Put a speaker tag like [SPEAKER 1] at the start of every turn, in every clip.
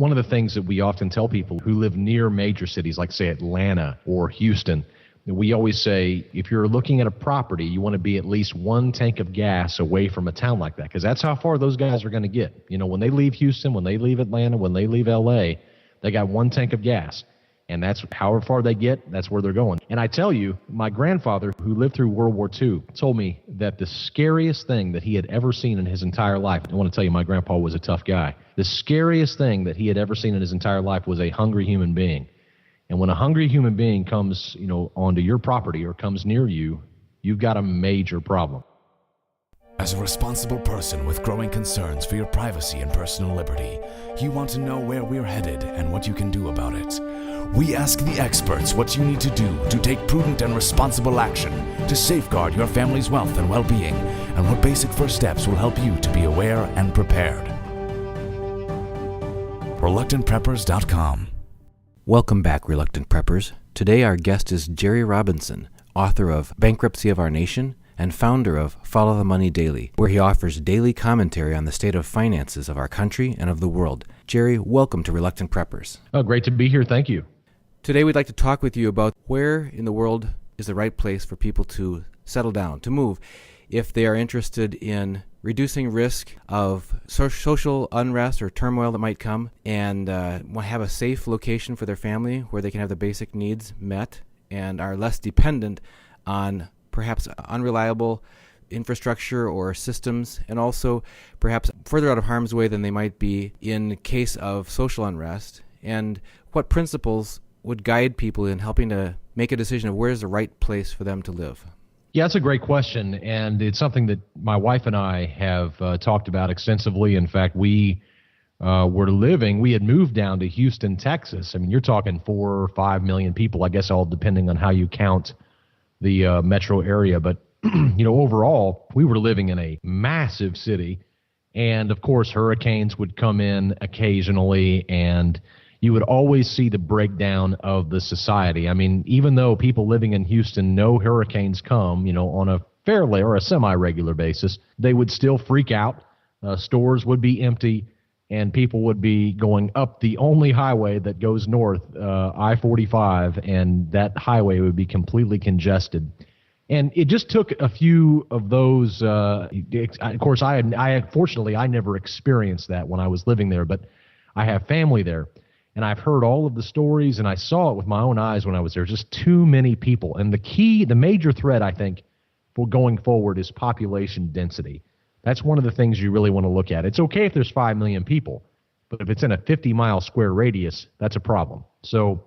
[SPEAKER 1] one of the things that we often tell people who live near major cities, like say Atlanta or Houston, we always say, if you're looking at a property, you want to be at least one tank of gas away from a town like that, because that's how far those guys are going to get. You know, when they leave Houston, when they leave Atlanta, when they leave LA, they got one tank of gas. And that's however far they get, that's where they're going. And I tell you, my grandfather, who lived through World War II, told me that the scariest thing that he had ever seen in his entire life, I want to tell you, my grandpa was a tough guy. The scariest thing that he had ever seen in his entire life was a hungry human being. And when a hungry human being comes, onto your property or comes near you, you've got a major problem.
[SPEAKER 2] As a responsible person with growing concerns for your privacy and personal liberty, you want to know where we're headed and what you can do about it. We ask the experts what you need to do to take prudent and responsible action to safeguard your family's wealth and well-being, and what basic first steps will help you to be aware and prepared. ReluctantPreppers.com.
[SPEAKER 3] Welcome back, Reluctant Preppers. Today our guest is Jerry Robinson, author of Bankruptcy of Our Nation and founder of Follow the Money Daily, where he offers daily commentary on the state of finances of our country and of the world. Jerry, welcome to Reluctant Preppers.
[SPEAKER 1] Oh, great to be here. Thank you.
[SPEAKER 3] Today we'd like to talk with you about where in the world is the right place for people to settle down, to move, if they are interested in reducing risk of social unrest or turmoil that might come, and have a safe location for their family where they can have the basic needs met and are less dependent on perhaps unreliable infrastructure or systems, and also perhaps further out of harm's way than they might be in case of social unrest, and what principles would guide people in helping to make a decision of where's the right place for them to live?
[SPEAKER 1] Yeah, that's a great question, and it's something that my wife and I have talked about extensively. In fact, we had moved down to Houston, Texas. I mean, you're talking 4 or 5 million people, I guess, all depending on how you count the metro area. But, overall, we were living in a massive city, and, of course, hurricanes would come in occasionally, and you would always see the breakdown of the society. I mean, even though people living in Houston know hurricanes come, on a fairly or a semi-regular basis, they would still freak out. Stores would be empty, and people would be going up the only highway that goes north, I-45, and that highway would be completely congested. And it just took a few of those. Of course, fortunately, I never experienced that when I was living there, but I have family there. And I've heard all of the stories, and I saw it with my own eyes when I was there. Just too many people. And the major threat, I think, for going forward is population density. That's one of the things you really want to look at. It's okay if there's 5 million people, but if it's in a 50-mile square radius, that's a problem. So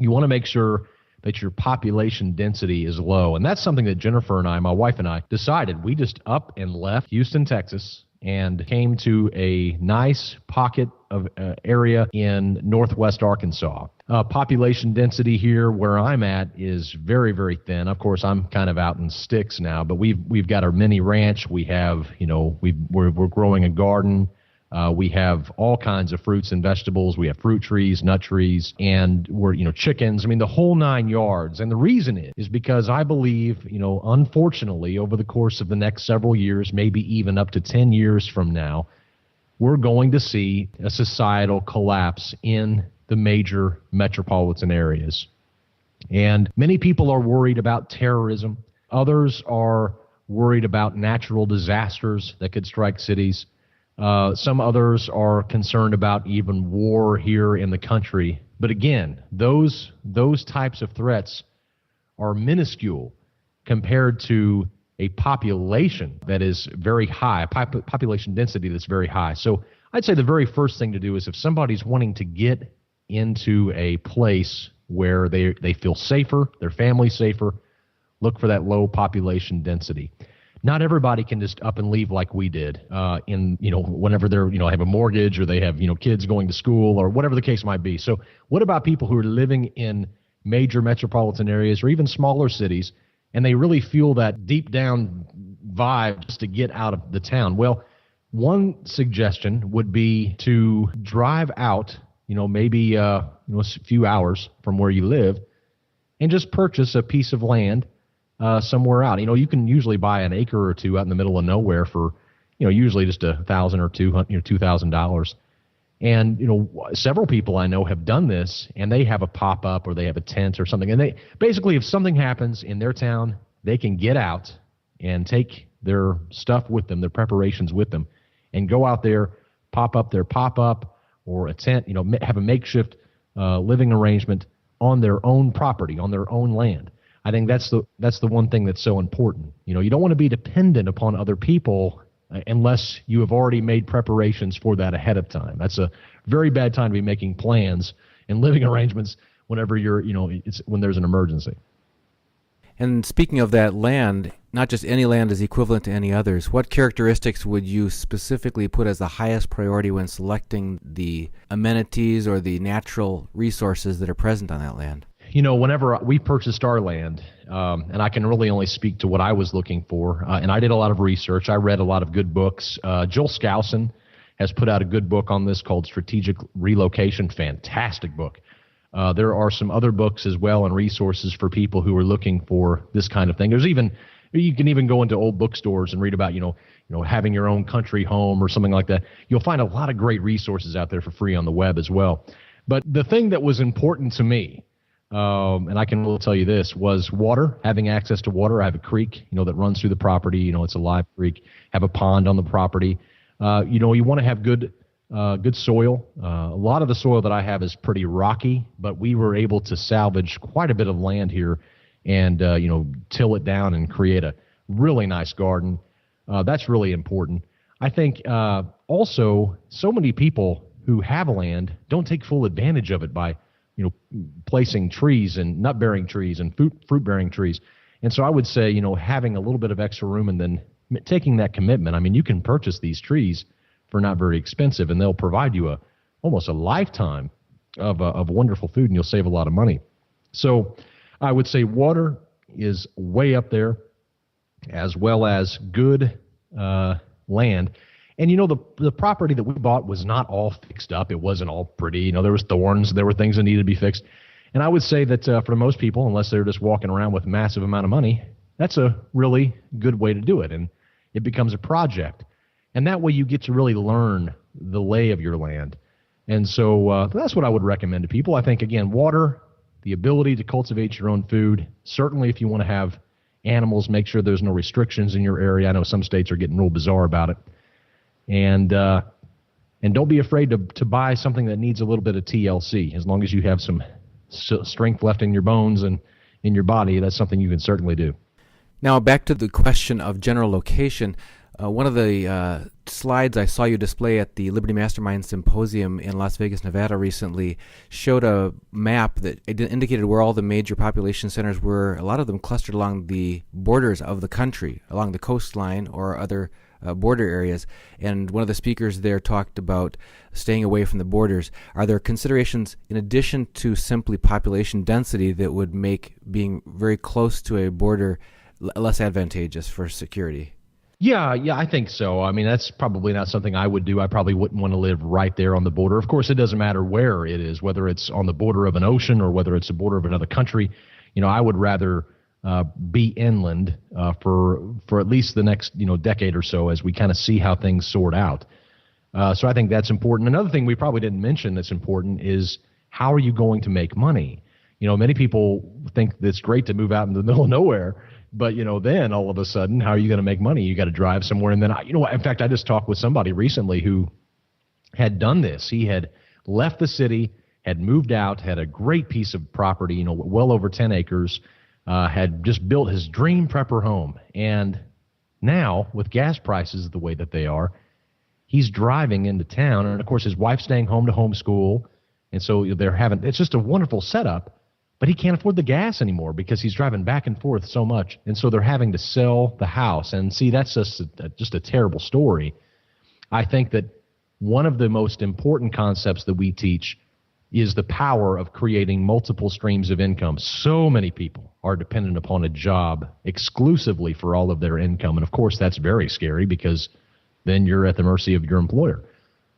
[SPEAKER 1] you want to make sure that your population density is low. And that's something that Jennifer and I, my wife and I, decided. We just up and left Houston, Texas, and came to a nice pocket of area in northwest Arkansas. Population density here where I'm at is very, very thin. Of course, I'm kind of out in sticks now, but we've got our mini ranch. We have, we're growing a garden. We have all kinds of fruits and vegetables. We have fruit trees, nut trees, and we're, chickens. I mean, the whole 9 yards. And the reason is because I believe, unfortunately, over the course of the next several years, maybe even up to 10 years from now, we're going to see a societal collapse in the major metropolitan areas. And many people are worried about terrorism. Others are worried about natural disasters that could strike cities. Some others are concerned about even war here in the country. But again, those types of threats are minuscule compared to a population that is very high, population density that's very high. So I'd say the very first thing to do is if somebody's wanting to get into a place where they feel safer, their family's safer, look for that low population density. Not everybody can just up and leave like we did whenever they're, have a mortgage or they have, kids going to school or whatever the case might be. So what about people who are living in major metropolitan areas or even smaller cities and they really feel that deep down vibe just to get out of the town? Well, one suggestion would be to drive out, maybe a few hours from where you live and just purchase a piece of land somewhere out. You can usually buy an acre or two out in the middle of nowhere for, usually just $1,000 or $2,000. And, several people I know have done this, and they have a pop-up or they have a tent or something. And they basically, if something happens in their town, they can get out and take their stuff with them, their preparations with them, and go out there, pop up their pop-up or a tent, have a makeshift living arrangement on their own property, on their own land. I think that's the one thing that's so important. You don't want to be dependent upon other people unless you have already made preparations for that ahead of time. That's a very bad time to be making plans and living arrangements whenever it's when there's an emergency.
[SPEAKER 3] And speaking of that land, not just any land is equivalent to any others. What characteristics would you specifically put as the highest priority when selecting the amenities or the natural resources that are present on that land?
[SPEAKER 1] Whenever we purchased our land, and I can really only speak to what I was looking for, and I did a lot of research. I read a lot of good books. Joel Skousen has put out a good book on this called Strategic Relocation. Fantastic book. There are some other books as well and resources for people who are looking for this kind of thing. You can even go into old bookstores and read about, having your own country home or something like that. You'll find a lot of great resources out there for free on the web as well. But the thing that was important to me, and I can really tell you this, was water, having access to water. I have a creek, that runs through the property. It's a live creek. Have a pond on the property. You want to have good soil. A lot of the soil that I have is pretty rocky, but we were able to salvage quite a bit of land here and, till it down and create a really nice garden. That's really important. I think also so many people who have land don't take full advantage of it by placing trees and nut-bearing trees and fruit-bearing trees. And so I would say, having a little bit of extra room and then taking that commitment. I mean, you can purchase these trees for not very expensive, and they'll provide you almost a lifetime of wonderful food, and you'll save a lot of money. So I would say water is way up there, as well as good land. And, the property that we bought was not all fixed up. It wasn't all pretty. There was thorns. There were things that needed to be fixed. And I would say that for most people, unless they're just walking around with a massive amount of money, that's a really good way to do it. And it becomes a project. And that way you get to really learn the lay of your land. And so that's what I would recommend to people. I think, again, water, the ability to cultivate your own food. Certainly if you want to have animals, make sure there's no restrictions in your area. I know some states are getting real bizarre about it. And don't be afraid to buy something that needs a little bit of TLC. As long as you have some strength left in your bones and in your body, that's something you can certainly do.
[SPEAKER 3] Now, back to the question of general location. One of the slides I saw you display at the Liberty Mastermind Symposium in Las Vegas, Nevada recently showed a map that indicated where all the major population centers were, a lot of them clustered along the borders of the country, along the coastline or other border areas. And one of the speakers there talked about staying away from the borders. Are there considerations in addition to simply population density that would make being very close to a border less advantageous for security?
[SPEAKER 1] Yeah, I think so. I mean, that's probably not something I would do. I probably wouldn't want to live right there on the border. Of course, it doesn't matter where it is, whether it's on the border of an ocean or whether it's the border of another country. I would rather be inland for at least the next decade or so as we kind of see how things sort out. So I think that's important. Another thing we probably didn't mention that's important is how are you going to make money? Many people think it's great to move out in the middle of nowhere. But, then all of a sudden, how are you going to make money? You got to drive somewhere. And then, in fact, I just talked with somebody recently who had done this. He had left the city, had moved out, had a great piece of property, well over 10 acres, had just built his dream prepper home. And now, with gas prices the way that they are, he's driving into town. And, of course, his wife's staying home to homeschool. And so it's just a wonderful setup. But he can't afford the gas anymore because he's driving back and forth so much. And so they're having to sell the house. And see, that's just a terrible story. I think that one of the most important concepts that we teach is the power of creating multiple streams of income. So many people are dependent upon a job exclusively for all of their income. And of course, that's very scary because then you're at the mercy of your employer.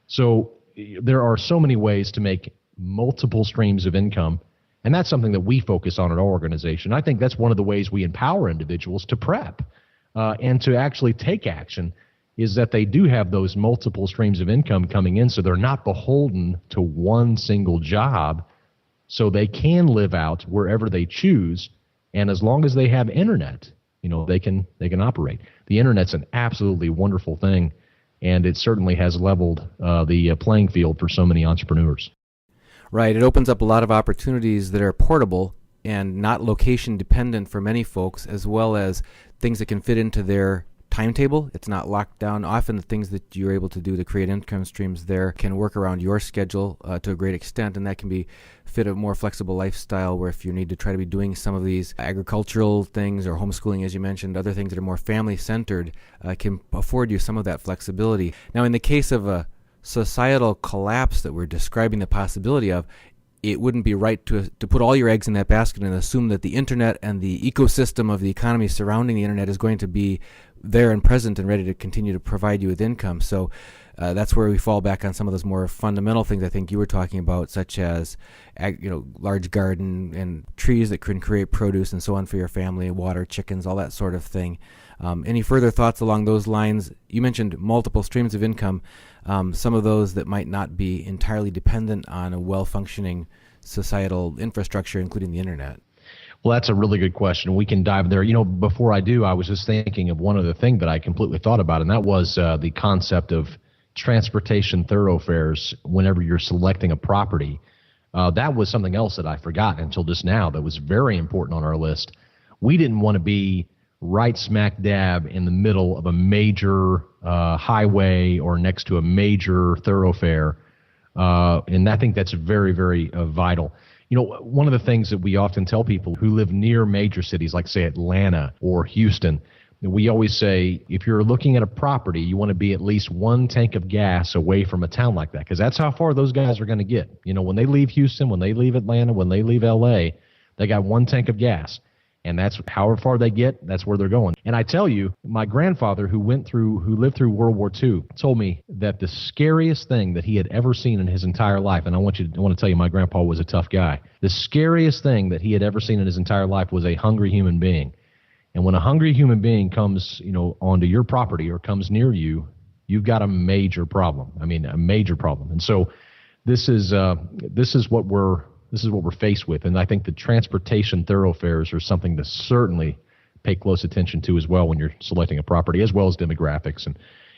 [SPEAKER 1] So there are so many ways to make multiple streams of income. And that's something that we focus on at our organization. I think that's one of the ways we empower individuals to prep and to actually take action is that they do have those multiple streams of income coming in, so they're not beholden to one single job, so they can live out wherever they choose, and as long as they have internet, they can operate. The internet's an absolutely wonderful thing, and it certainly has leveled the playing field for so many entrepreneurs.
[SPEAKER 3] Right. It opens up a lot of opportunities that are portable and not location dependent for many folks, as well as things that can fit into their timetable. It's not locked down. Often the things that you're able to do to create income streams there can work around your schedule to a great extent, and that can be fit a more flexible lifestyle where if you need to try to be doing some of these agricultural things or homeschooling, as you mentioned, other things that are more family-centered can afford you some of that flexibility. Now, in the case of a societal collapse that we're describing the possibility of, it wouldn't be right to put all your eggs in that basket and assume that the internet and the ecosystem of the economy surrounding the internet is going to be there and present and ready to continue to provide you with income. So that's where we fall back on some of those more fundamental things I think you were talking about, such as large garden and trees that can create produce and so on for your family, water, chickens, all that sort of thing. Any further thoughts along those lines? You mentioned multiple streams of income, some of those that might not be entirely dependent on a well-functioning societal infrastructure, including the internet.
[SPEAKER 1] Well, that's a really good question. We can dive there. Before I do, I was just thinking of one other thing that I completely thought about, and that was the concept of transportation thoroughfares whenever you're selecting a property. That was something else that I forgot until just now that was very important on our list. We didn't want to be right smack dab in the middle of a major highway or next to a major thoroughfare, and I think that's very, very vital. One of the things that we often tell people who live near major cities, like say Atlanta or Houston, we always say if you're looking at a property, you want to be at least one tank of gas away from a town like that, because that's how far those guys are going to get. When they leave Houston, when they leave Atlanta, when they leave LA, they got one tank of gas. And that's however far they get, that's where they're going. And I tell you, my grandfather who lived through World War II told me that the scariest thing that he had ever seen in his entire life, and I want to tell you, my grandpa was a tough guy. The scariest thing that he had ever seen in his entire life was a hungry human being. And when a hungry human being comes, onto your property or comes near you, you've got a major problem. I mean, a major problem. And so this is what we're faced with. And I think the transportation thoroughfares are something to certainly pay close attention to as well when you're selecting a property, as well as demographics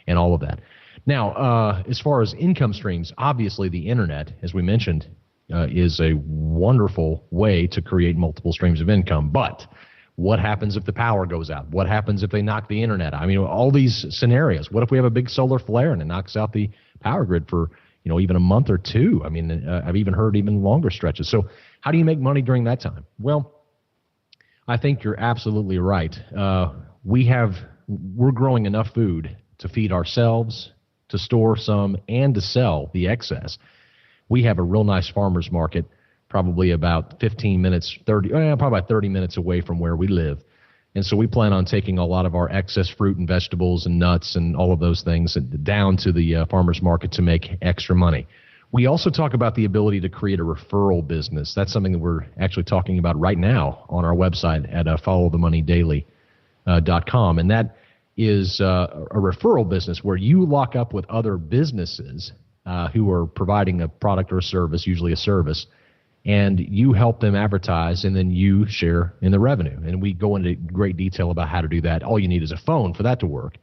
[SPEAKER 1] and all of that. Now, as far as income streams, obviously the internet, as we mentioned, is a wonderful way to create multiple streams of income. But what happens if the power goes out? What happens if they knock the internet out? I mean, all these scenarios. What if we have a big solar flare and it knocks out the power grid for even a month or two? I mean, I've even heard even longer stretches. So how do you make money during that time? Well, I think you're absolutely right. We're growing enough food to feed ourselves, to store some, and to sell the excess. We have a real nice farmer's market, probably about 30 minutes away from where we live. And so we plan on taking a lot of our excess fruit and vegetables and nuts and all of those things down to the farmer's market to make extra money. We also talk about the ability to create a referral business. That's something that we're actually talking about right now on our website at followthemoneydaily.com. And that is a referral business where you lock up with other businesses who are providing a product or a service, usually a service, and you help them advertise, and then you share in the revenue. And we go into great detail about how to do that. All you need is a phone for that to work.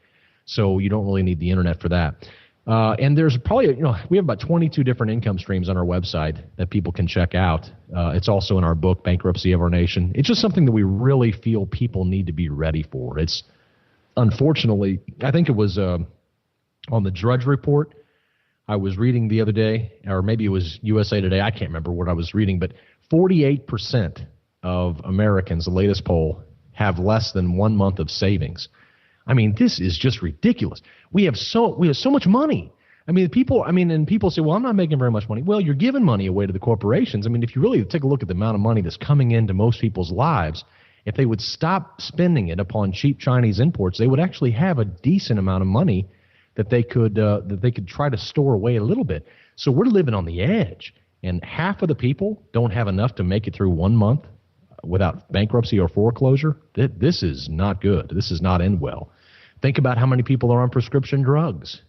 [SPEAKER 1] So you don't really need the internet for that. And there's probably, we have about 22 different income streams on our website that people can check out. It's also in our book, Bankruptcy of Our Nation. It's just something that we really feel people need to be ready for. It's unfortunately, I think it was on the Drudge Report, I was reading the other day, or maybe it was USA Today, I can't remember what I was reading, but 48% of Americans, the latest poll, have less than 1 month of savings. I mean, this is just ridiculous. We have so much money. And people say, well, I'm not making very much money. Well, you're giving money away to the corporations. I mean, if you really take a look at the amount of money that's coming into most people's lives, if they would stop spending it upon cheap Chinese imports, they would actually have a decent amount of money that they could try to store away a little bit. So we're living on the edge, and half of the people don't have enough to make it through 1 month without bankruptcy or foreclosure. This is not good. This does not end well. Think about how many people are on prescription drugs,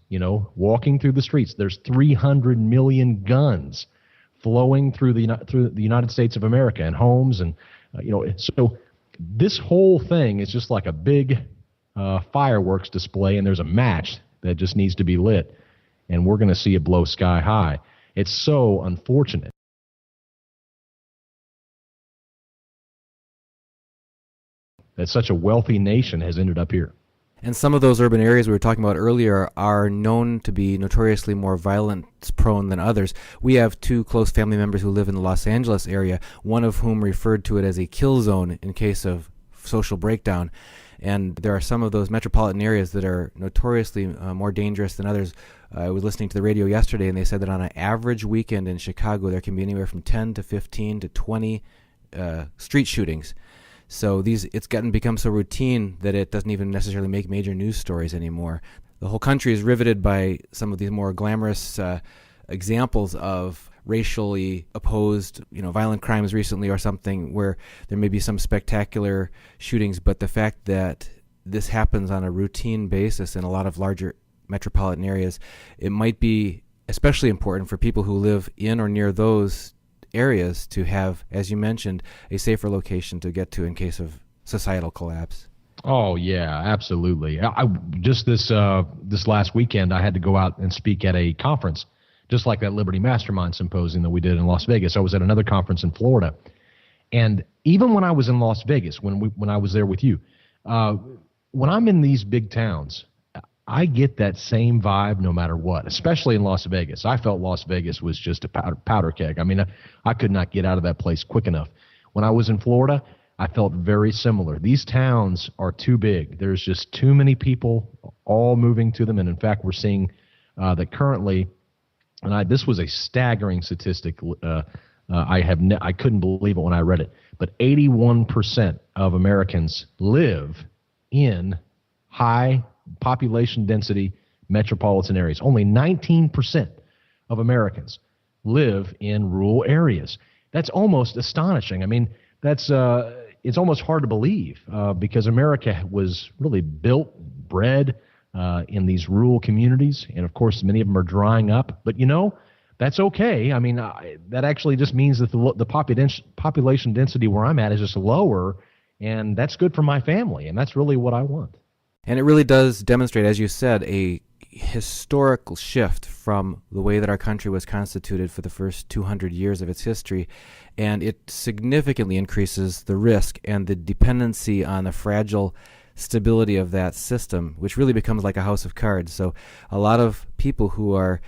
[SPEAKER 1] walking through the streets. There's 300 million guns flowing through the United States of America and homes. And, so this whole thing is just like a big fireworks display, and there's a match that just needs to be lit, and we're going to see it blow sky high. It's so unfortunate. That such a wealthy nation has ended up here.
[SPEAKER 3] And some of those urban areas we were talking about earlier are known to be notoriously more violence-prone than others. We have 2 close family members who live in the Los Angeles area, one of whom referred to it as a kill zone in case of social breakdown. And there are some of those metropolitan areas that are notoriously more dangerous than others. I was listening to the radio yesterday, and they said that on an average weekend in Chicago, there can be anywhere from 10 to 15 to 20 street shootings. So it's become so routine that it doesn't even necessarily make major news stories anymore. The whole country is riveted by some of these more glamorous examples of racially opposed, violent crimes recently or something where there may be some spectacular shootings, but the fact that this happens on a routine basis in a lot of larger metropolitan areas, it might be especially important for people who live in or near those areas to have, as you mentioned, a safer location to get to in case of societal collapse.
[SPEAKER 1] Oh yeah, absolutely. I just this last weekend I had to go out and speak at a conference, just like that Liberty Mastermind Symposium that we did in Las Vegas. I was at another conference in Florida, and even when I was in Las Vegas, when I was there with you, when I'm in these big towns, I get that same vibe no matter what, especially in Las Vegas. I felt Las Vegas was just a powder keg. I mean, I could not get out of that place quick enough. When I was in Florida, I felt very similar. These towns are too big. There's just too many people all moving to them. And in fact, we're seeing that currently, and this was a staggering statistic. I couldn't believe it when I read it, but 81% of Americans live in high population density metropolitan areas. Only 19% of Americans live in rural areas. That's almost astonishing. I mean, it's almost hard to believe because America was really bred in these rural communities, and of course many of them are drying up. But that's okay. I mean, that actually just means that the population density where I'm at is just lower, and that's good for my family, and that's really what I want.
[SPEAKER 3] And it really does demonstrate, as you said, a historical shift from the way that our country was constituted for the first 200 years of its history. And it significantly increases the risk and the dependency on the fragile stability of that system, which really becomes like a house of cards. So a lot of people who are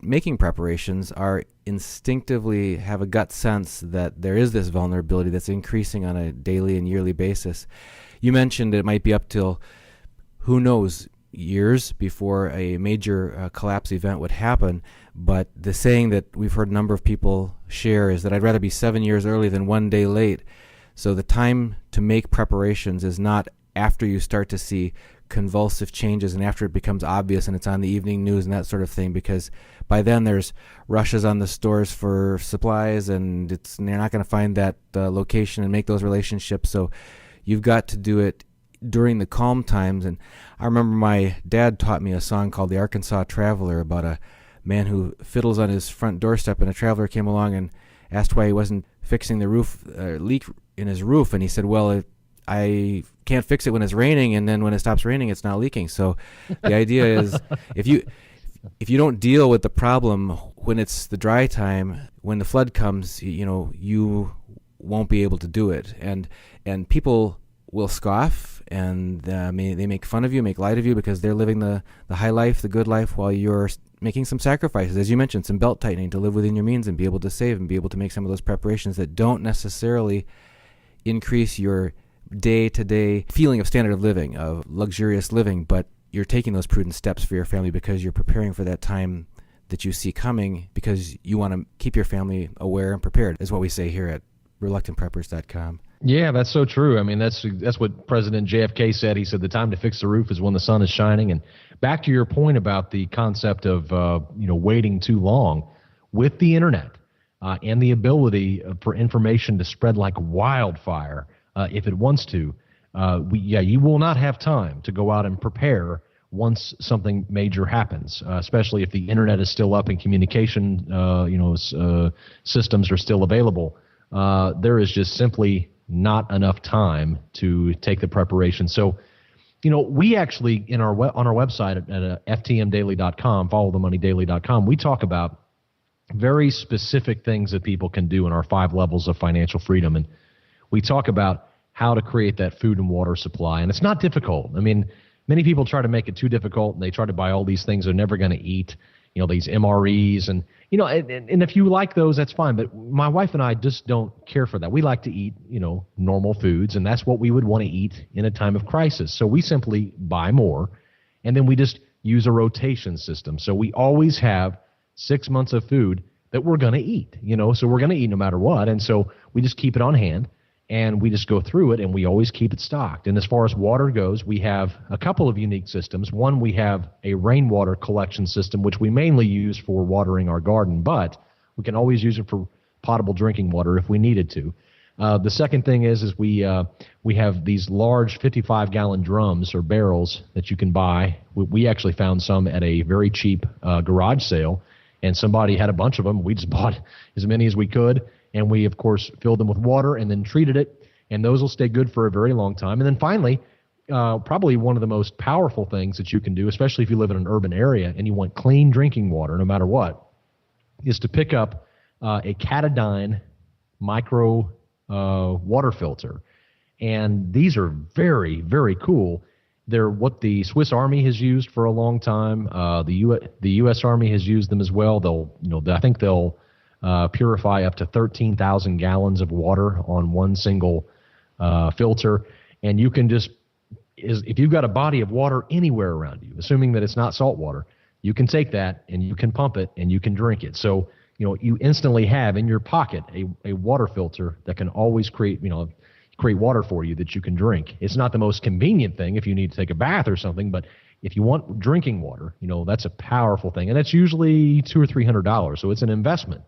[SPEAKER 3] making preparations are instinctively have a gut sense that there is this vulnerability that's increasing on a daily and yearly basis. You mentioned it might be up till who knows, years before a major collapse event would happen. But the saying that we've heard a number of people share is that I'd rather be 7 years early than 1 day late. So the time to make preparations is not after you start to see convulsive changes and after it becomes obvious and it's on the evening news and that sort of thing, because by then there's rushes on the stores for supplies and they're not going to find that location and make those relationships. So you've got to do it during the calm times. And I remember my dad taught me a song called The Arkansas Traveler about a man who fiddles on his front doorstep, and a traveler came along and asked why he wasn't fixing the leak in his roof, and he said, well, I can't fix it when it's raining, and then when it stops raining it's not leaking. So the idea is if you don't deal with the problem when it's the dry time, when the flood comes, you won't be able to do it. And people will scoff, and they make fun of you, make light of you, because they're living the high life, the good life, while you're making some sacrifices, as you mentioned, some belt tightening to live within your means and be able to save and be able to make some of those preparations that don't necessarily increase your day-to-day feeling of standard of living, of luxurious living, but you're taking those prudent steps for your family because you're preparing for that time that you see coming, because you want to keep your family aware and prepared, is what we say here at ReluctantPreppers.com.
[SPEAKER 1] Yeah, that's so true. I mean, that's what President JFK said. He said the time to fix the roof is when the sun is shining. And back to your point about the concept of waiting too long, with the internet and the ability for information to spread like wildfire if it wants to, you will not have time to go out and prepare once something major happens, especially if the internet is still up and communication, systems are still available. There is just simply not enough time to take the preparation. So, we actually on our website at ftmdaily.com, followthemoneydaily.com, we talk about very specific things that people can do in our 5 levels of financial freedom, and we talk about how to create that food and water supply. And it's not difficult. I mean, many people try to make it too difficult, and they try to buy all these things they're never going to eat, these MREs. And, and if you like those, that's fine. But my wife and I just don't care for that. We like to eat, normal foods, and that's what we would want to eat in a time of crisis. So we simply buy more, and then we just use a rotation system. So we always have 6 months of food that we're going to eat, so we're going to eat no matter what. And so we just keep it on hand. And we just go through it, and we always keep it stocked. And as far as water goes, we have a couple of unique systems. One, we have a rainwater collection system, which we mainly use for watering our garden, but we can always use it for potable drinking water if we needed to. The second thing is we have these large 55-gallon drums or barrels that you can buy. We actually found some at a very cheap garage sale, and somebody had a bunch of them. We just bought as many as we could. And we, of course, filled them with water and then treated it, and those will stay good for a very long time. And then finally, probably one of the most powerful things that you can do, especially if you live in an urban area and you want clean drinking water no matter what, is to pick up a Catadine micro water filter. And these are very, very cool. They're what the Swiss Army has used for a long time. The U.S. Army has used them as well. I think they'll purify up to 13,000 gallons of water on one single filter. And you can if you've got a body of water anywhere around you, assuming that it's not salt water, you can take that and you can pump it and you can drink it. So, you instantly have in your pocket a water filter that can always create water for you that you can drink. It's not the most convenient thing if you need to take a bath or something, but if you want drinking water, that's a powerful thing. And that's usually $200 or $300. So it's an investment.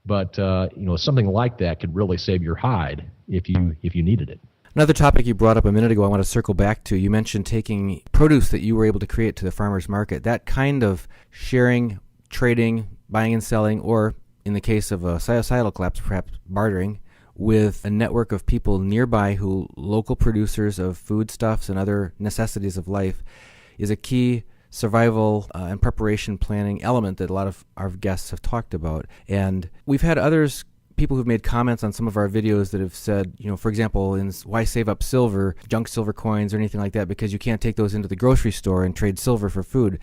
[SPEAKER 1] But, something like that could really save your hide if you needed it.
[SPEAKER 3] Another topic you brought up a minute ago I want to circle back to. You mentioned taking produce that you were able to create to the farmer's market. That kind of sharing, trading, buying and selling, or in the case of a societal collapse, perhaps bartering, with a network of people nearby local producers of foodstuffs and other necessities of life, is a key survival and preparation planning element that a lot of our guests have talked about. And we've had people who've made comments on some of our videos that have said, for example, why save up silver, junk silver coins or anything like that, because you can't take those into the grocery store and trade silver for food.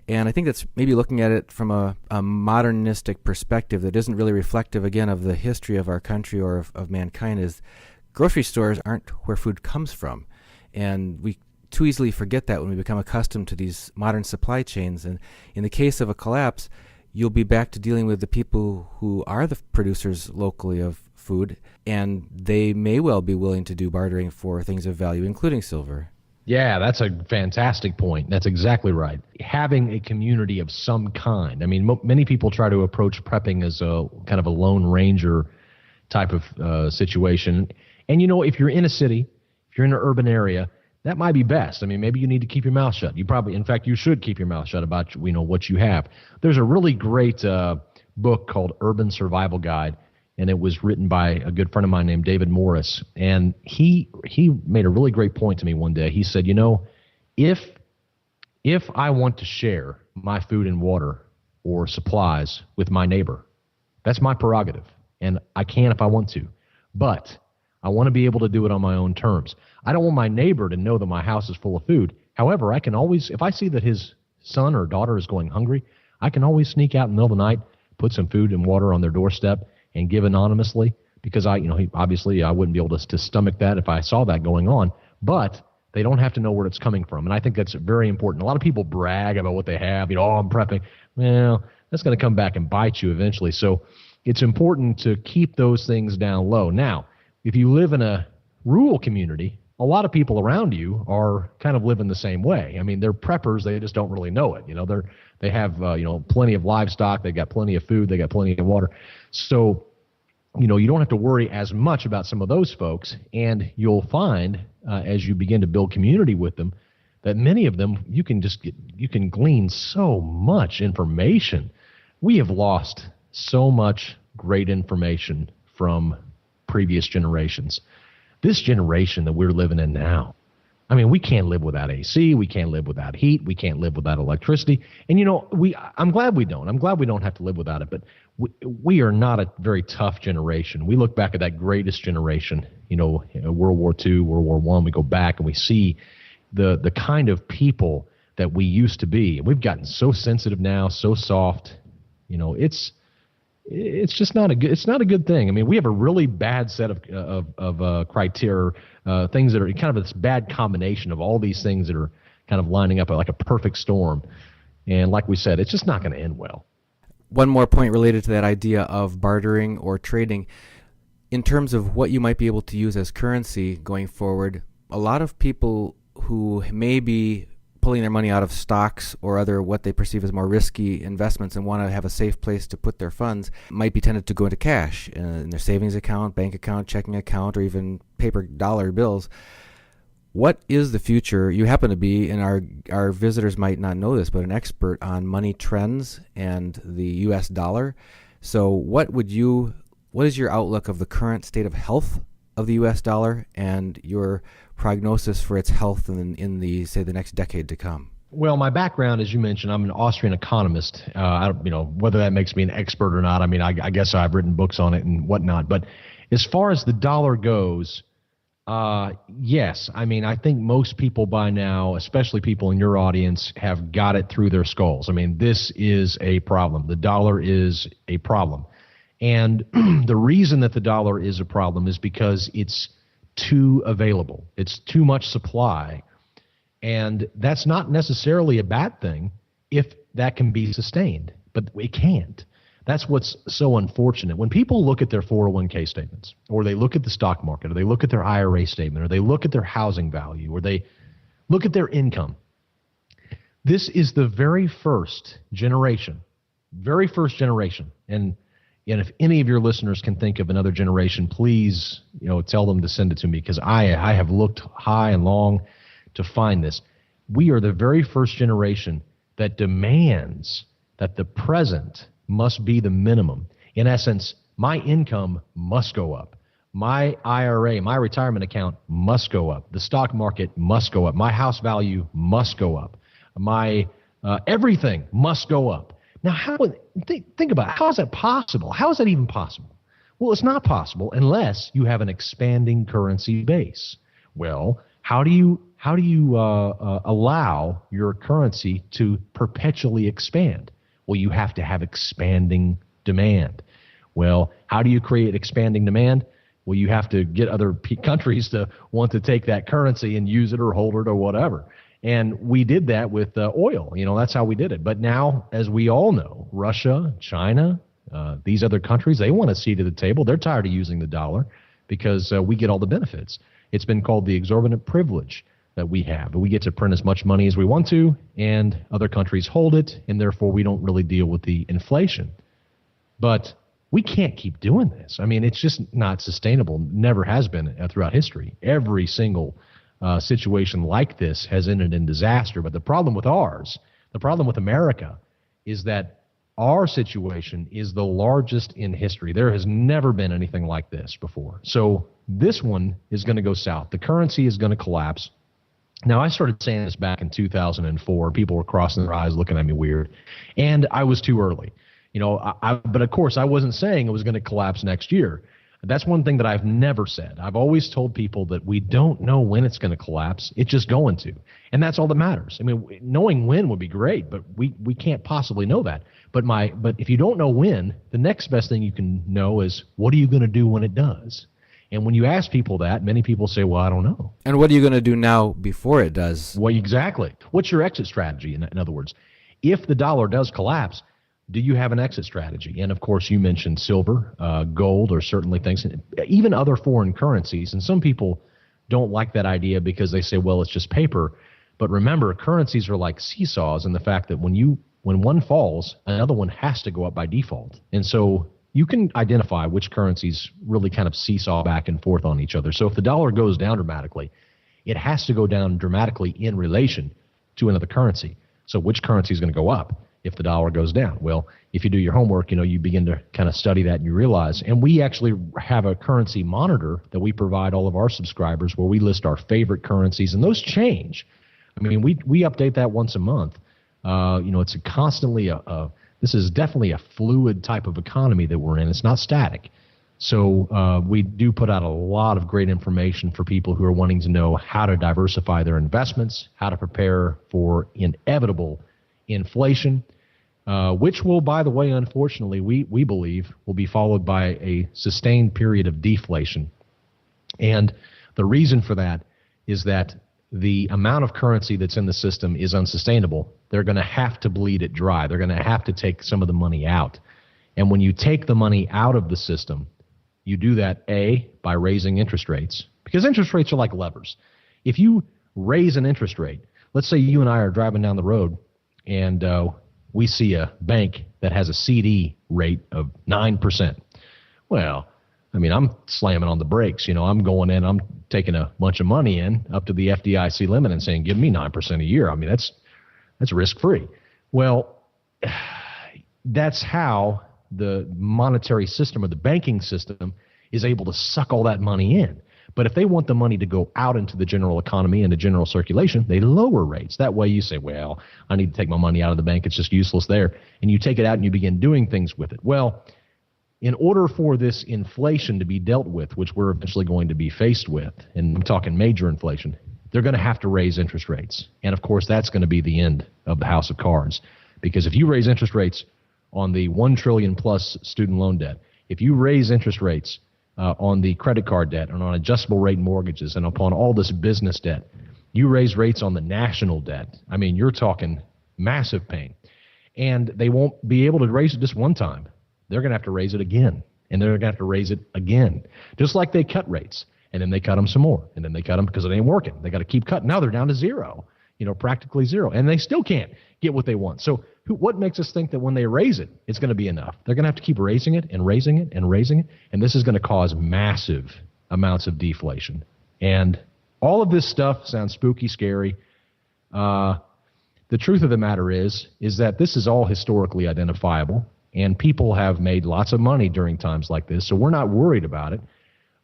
[SPEAKER 3] And I think that's maybe looking at it from a modernistic perspective that isn't really reflective, again, of the history of our country or of mankind, is grocery stores aren't where food comes from. And we too easily forget that when we become accustomed to these modern supply chains. And in the case of a collapse, you'll be back to dealing with the people who are the producers locally of food, and they may well be willing to do bartering for things of value, including silver.
[SPEAKER 1] Yeah, that's a fantastic point. That's exactly right. Having a community of some kind. I mean, many people try to approach prepping as a kind of a Lone Ranger type of situation. And, if you're in a city, if you're in an urban area, that might be best. I mean, maybe you need to keep your mouth shut. In fact, you should keep your mouth shut about, what you have. There's a really great book called Urban Survival Guide, and it was written by a good friend of mine named David Morris. And he made a really great point to me one day. He said, if I want to share my food and water or supplies with my neighbor, that's my prerogative, and I can if I want to. But I want to be able to do it on my own terms. I don't want my neighbor to know that my house is full of food. However, I can always, if I see that his son or daughter is going hungry, I can always sneak out in the middle of the night, put some food and water on their doorstep, and give anonymously, because obviously I wouldn't be able to stomach that if I saw that going on. But they don't have to know where it's coming from, and I think that's very important. A lot of people brag about what they have. I'm prepping. Well, that's going to come back and bite you eventually. So it's important to keep those things down low. Now, if you live in a rural community, a lot of people around you are kind of living the same way. I mean, they're preppers. They just don't really know it. They have, plenty of livestock. They got plenty of food. They got plenty of water. So you don't have to worry as much about some of those folks, and you'll find as you begin to build community with them that many of them you can glean so much information. We have lost so much great information from previous generations. This generation that we're living in now, I mean, we can't live without AC. We can't live without heat. We can't live without electricity. And, I'm glad we don't. I'm glad we don't have to live without it. But we are not a very tough generation. We look back at that greatest generation, World War II, World War I. We go back and we see the kind of people that we used to be. We've gotten so sensitive now, so soft. It's just not a good thing. I mean, we have a really bad set of criteria, things that are kind of this bad combination of all these things that are kind of lining up like a perfect storm. And like we said, it's just not going to end well.
[SPEAKER 3] One more point related to that idea of bartering or trading. In terms of what you might be able to use as currency going forward, a lot of people who may be pulling their money out of stocks or other what they perceive as more risky investments and want to have a safe place to put their funds might be tempted to go into cash in their savings account, bank account, checking account, or even paper dollar bills. What is the future? You happen to be, and our visitors might not know this, but an expert on money trends and the U.S. dollar. So what is your outlook of the current state of health of the U.S. dollar and your prognosis for its health in the next decade to come?
[SPEAKER 1] Well, my background, as you mentioned, I'm an Austrian economist. Whether that makes me an expert or not, I mean, I guess I've written books on it and whatnot. But as far as the dollar goes, yes. I mean, I think most people by now, especially people in your audience, have got it through their skulls. I mean, this is a problem. The dollar is a problem. And the reason that the dollar is a problem is because it's too available. It's too much supply. And that's not necessarily a bad thing if that can be sustained, but it can't. That's what's so unfortunate. When people look at their 401k statements, or they look at the stock market, or they look at their IRA statement, or they look at their housing value, or they look at their income, this is the very first generation. And if any of your listeners can think of another generation, please, tell them to send it to me, because I have looked high and long to find this. We are the very first generation that demands that the present must be the minimum. In essence, my income must go up. My IRA, my retirement account must go up. The stock market must go up. My house value must go up. My everything must go up. Now, think about it. How is that possible? How is that even possible? Well, it's not possible unless you have an expanding currency base. Well, how do you allow your currency to perpetually expand? Well, you have to have expanding demand. Well, how do you create expanding demand? Well, you have to get other countries to want to take that currency and use it or hold it or whatever. And we did that with oil. That's how we did it. But now, as we all know, Russia, China, these other countries, they want a seat at the table. They're tired of using the dollar because we get all the benefits. It's been called the exorbitant privilege that we have. We get to print as much money as we want to, and other countries hold it, and therefore we don't really deal with the inflation. But we can't keep doing this. I mean, it's just not sustainable. Never has been throughout history. Every single situation like this has ended in disaster. But the problem with America, is that our situation is the largest in history. There has never been anything like this before. So this one is going to go south. The currency is going to collapse. Now, I started saying this back in 2004. People were crossing their eyes, looking at me weird. And I was too early. But of course, I wasn't saying it was going to collapse next year. That's one thing that I've never said. I've always told people that we don't know when it's going to collapse. It's just going to. And that's all that matters. I mean, knowing when would be great, but we can't possibly know that. But if you don't know when, the next best thing you can know is, what are you going to do when it does? And when you ask people that, many people say, well, I don't know.
[SPEAKER 3] And what are you going to do now before it does?
[SPEAKER 1] Well, exactly. What's your exit strategy, in other words? If the dollar does collapse, do you have an exit strategy? And, of course, you mentioned silver, gold, or certainly things, even other foreign currencies. And some people don't like that idea because they say, well, it's just paper. But remember, currencies are like seesaws in the fact that when one falls, another one has to go up by default. And so you can identify which currencies really kind of seesaw back and forth on each other. So if the dollar goes down dramatically, it has to go down dramatically in relation to another currency. So which currency is going to go up if the dollar goes down? Well, if you do your homework, you begin to kind of study that and you realize, and we actually have a currency monitor that we provide all of our subscribers where we list our favorite currencies, and those change. I mean, we update that once a month. It's constantly this is definitely a fluid type of economy that we're in. It's not static. So we do put out a lot of great information for people who are wanting to know how to diversify their investments, how to prepare for inevitable inflation, which will, by the way, unfortunately, we believe will be followed by a sustained period of deflation. And the reason for that is that the amount of currency that's in the system is unsustainable. They're going to have to bleed it dry. They're going to have to take some of the money out. And when you take the money out of the system, you do that, A, by raising interest rates, because interest rates are like levers. If you raise an interest rate, let's say you and I are driving down the road and we see a bank that has a CD rate of 9%. Well, I mean, I'm slamming on the brakes. I'm going in, I'm taking a bunch of money in up to the FDIC limit and saying, give me 9% a year. I mean, that's risk-free. Well, that's how the monetary system or the banking system is able to suck all that money in. But if they want the money to go out into the general economy and the general circulation, they lower rates. That way you say, well, I need to take my money out of the bank. It's just useless there. And you take it out and you begin doing things with it. Well, in order for this inflation to be dealt with, which we're eventually going to be faced with, and I'm talking major inflation, they're going to have to raise interest rates. And of course, that's going to be the end of the house of cards. Because if you raise interest rates on the $1 trillion plus student loan debt, if you raise interest rates on the credit card debt and on adjustable rate mortgages and upon all this business debt, you raise rates on the national debt, I mean, you're talking massive pain. And they won't be able to raise it just one time. They're going to have to raise it again, and they're going to have to raise it again, just like they cut rates, and then they cut them some more, and then they cut them because it ain't working. They got to keep cutting. Now they're down to zero, practically zero, and they still can't get what they want. So what makes us think that when they raise it, it's going to be enough? They're going to have to keep raising it and raising it and raising it, and this is going to cause massive amounts of deflation. And all of this stuff sounds spooky, scary. The truth of the matter is that this is all historically identifiable. And people have made lots of money during times like this, so we're not worried about it.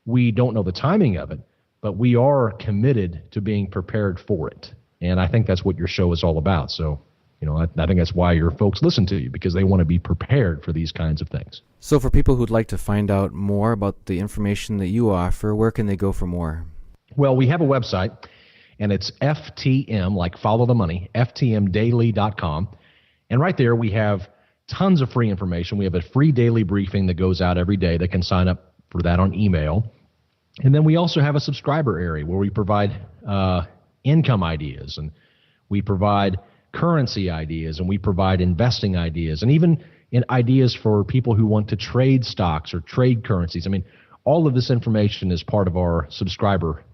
[SPEAKER 1] We don't know the timing of it, but we are committed to being prepared for it. And I think that's what your show is all about. So, I think that's why your folks listen to you, because they want to be prepared for these kinds of things.
[SPEAKER 3] So for people who'd like to find out more about the information that you offer, where can they go for more?
[SPEAKER 1] Well, we have a website, and it's FTM, like follow the money, ftmdaily.com. And right there we have tons of free information. We have a free daily briefing that goes out every day. They can sign up for that on email. And then we also have a subscriber area where we provide income ideas, and we provide currency ideas, and we provide investing ideas, and even ideas for people who want to trade stocks or trade currencies. I mean, all of this information is part of our subscriber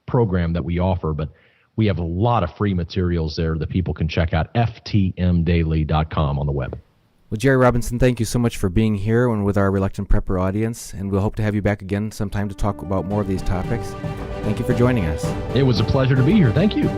[SPEAKER 1] program that we offer, but we have a lot of free materials there that people can check out, ftmdaily.com on the web.
[SPEAKER 3] Well, Jerry Robinson, thank you so much for being here and with our Reluctant Prepper audience, and we'll hope to have you back again sometime to talk about more of these topics. Thank you for joining us.
[SPEAKER 1] It was a pleasure to be here. Thank you.